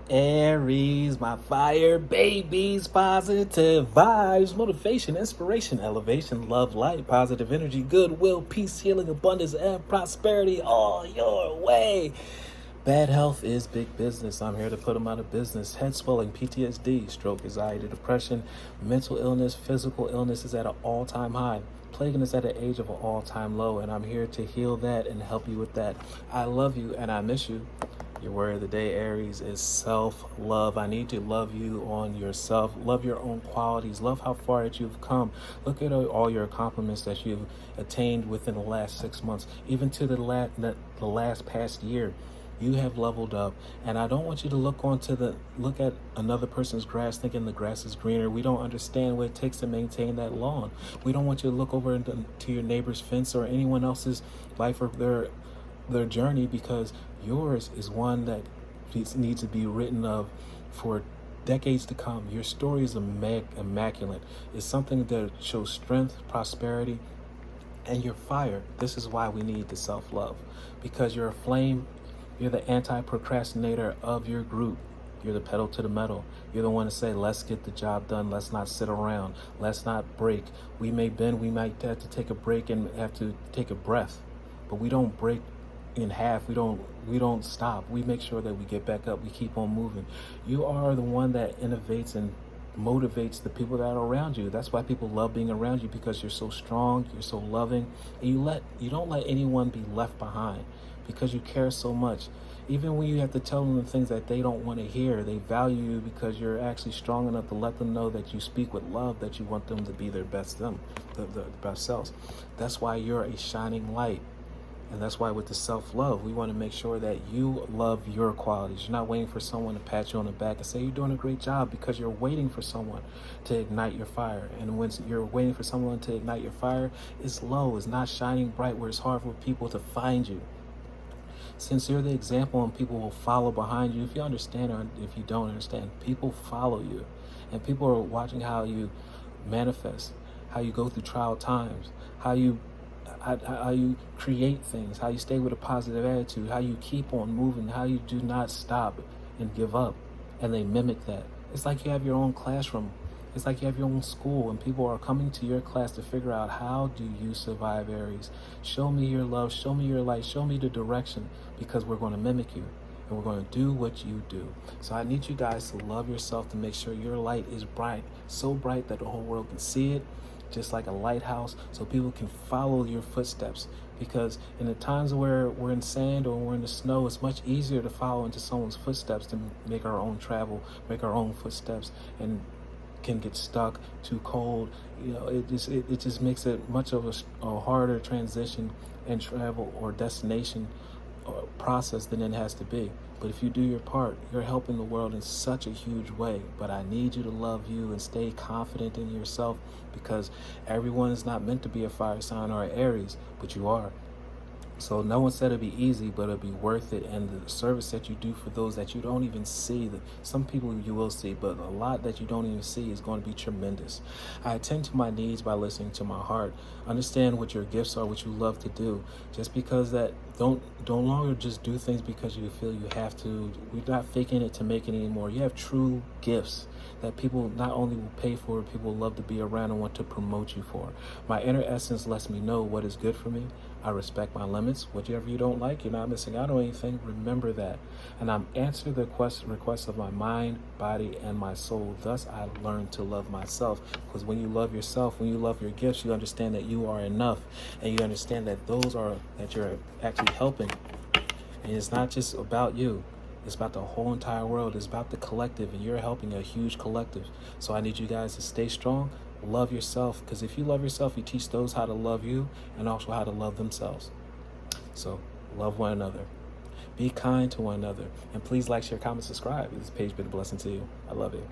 Aries, my fire babies, positive vibes, motivation, inspiration, elevation, love, light, positive energy, goodwill, peace, healing, abundance, and prosperity all your way. Bad health is big business. I'm here to put them out of business. Head swelling, PTSD, stroke, anxiety, depression, mental illness, physical illness is at an all-time high. Plaguing is at an age of an all-time low, and I'm here to heal that and help you with that. I love you and I miss you. Your word of the day, Aries, is self-love. I need to love you on yourself. Love your own qualities. Love how far that you've come. Look at all your accomplishments that you've attained within the last 6 months, even to the last past year. You have leveled up, and I don't want you to look at another person's grass thinking the grass is greener. We don't understand what it takes to maintain that lawn. We don't want you to look over to your neighbor's fence or anyone else's life or their journey, because yours is one that needs to be written of for decades to come. Your story is immaculate. It's something that shows strength, prosperity, and your fire. This is why we need the self-love, because you're a flame. You're the anti-procrastinator of your group. You're the pedal to the metal. You're the one to say, let's get the job done. Let's not sit around. Let's not break. We may bend. We might have to take a break and have to take a breath, but we don't break in half. We don't stop. We make sure that we get back up. We keep on moving. You are the one that innovates and motivates the people that are around you. That's why people love being around you, because you're so strong, you're so loving, and you don't let anyone be left behind, because you care so much. Even when you have to tell them the things that they don't want to hear, they value you because you're actually strong enough to let them know that you speak with love, that you want them to be their best the best selves. That's why you're a shining light. And that's why with the self-love, we want to make sure that you love your qualities. You're not waiting for someone to pat you on the back and say you're doing a great job, because you're waiting for someone to ignite your fire. And when you're waiting for someone to ignite your fire, it's low, it's not shining bright, where it's hard for people to find you. Since you're the example and people will follow behind you, if you understand or if you don't understand, people follow you. And people are watching how you manifest, how you go through trial times, how you create things, how you stay with a positive attitude, how you keep on moving, how you do not stop and give up. And they mimic that. It's like you have your own classroom. It's like you have your own school, and people are coming to your class to figure out, how do you survive, Aries? Show me your love, show me your light, show me the direction, because we're going to mimic you. And we're going to do what you do. So I need you guys to love yourself, to make sure your light is bright, so bright that the whole world can see it, just like a lighthouse, so people can follow your footsteps. Because in the times where we're in sand or we're in the snow, it's much easier to follow into someone's footsteps to make our own travel, make our own footsteps, and can get stuck, too cold. It just makes it much of a harder transition and travel or destination or process than it has to be. But if you do your part, you're helping the world in such a huge way. But I need you to love you and stay confident in yourself, because everyone is not meant to be a fire sign or an Aries, but you are. So no one said it'd be easy, but it'll be worth it. And the service that you do for those that you don't even see, some people you will see, but a lot that you don't even see, is going to be tremendous. I attend to my needs by listening to my heart. Understand what your gifts are, what you love to do. Just because that, don't longer just do things because you feel you have to. We're not faking it to make it anymore. You have true gifts that people not only will pay for, people love to be around and want to promote you for. My inner essence lets me know what is good for me. I respect my limits. Whatever you don't like, you're not missing out on anything. Remember that. And I'm answering the requests of my mind, body, and my soul. Thus, I learned to love myself. Because when you love yourself, when you love your gifts, you understand that you are enough. And you understand that that you're actually helping. And it's not just about you. It's about the whole entire world. It's about the collective, and you're helping a huge collective. So I need you guys to stay strong, love yourself, because if you love yourself, you teach those how to love you and also how to love themselves. So love one another. Be kind to one another. And please like, share, comment, subscribe. This page been a blessing to you. I love you.